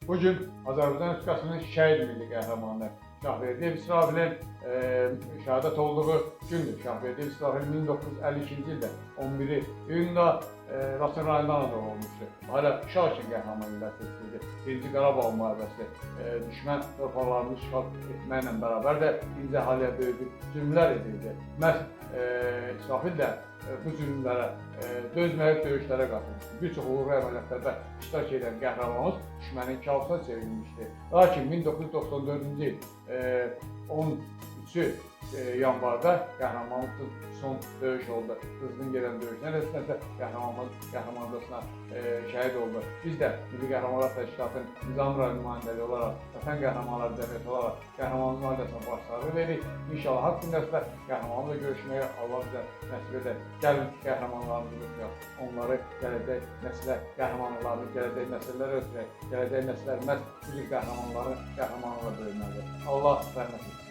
Bugün Azərbaycan Respublikasının şəhid milli qəhrəmanı Şahverdiyev İsrafilin şəhadət olduğu gündür. Şahverdiyev İsrafil 1952-ci ildə 11 iyunda Laçın rayonunda anadan olmuşdur. Hala Şahin qəhrəman ilə seçildi. Birinci Qarabağ müharibəsi düşmən torpaqlarını işğal etməklə bərabər də dinc əhaliyə böyük zülmlər edildi. Məhz İsrafil də bu zülmlərə dözməyib döyüşlərə qatılmışdı. Bir çox uğurlu əməliyyatlarda iştirak edən qəhrəmanımız düşmənin kabusuna çevrilmişdi. Lakin 1994-cü il 13 yanvarda qəhrəmanımızın son döyüş oldu. Qızğın gedən döyüşlər nəticəsində qəhrəmanımızla şəhid oldu. Biz də Milli Qəhrəmanlar Təşkilatının Nizami rayon nümayəndəliyi olaraq, Vətən Qəhrəmanları Cəmiyyəti olaraq qəhrəmanımızın ailəsinə başsağlığı veririk. İnşallah haqq gündəsdə qəhrəmanımızla görüşməyə Allah bizə nəsib edər. Gəlin qəhrəmanlarımızı unutmayaq. Onları gələcək nəslə, qəhrəmanlarını gələcək nəsillərə ötürək. Gələcək nəsillər məhz bu qəhrəmanları qəhrəmanlıqla böyüməlidir. Allah rəhmət etsin.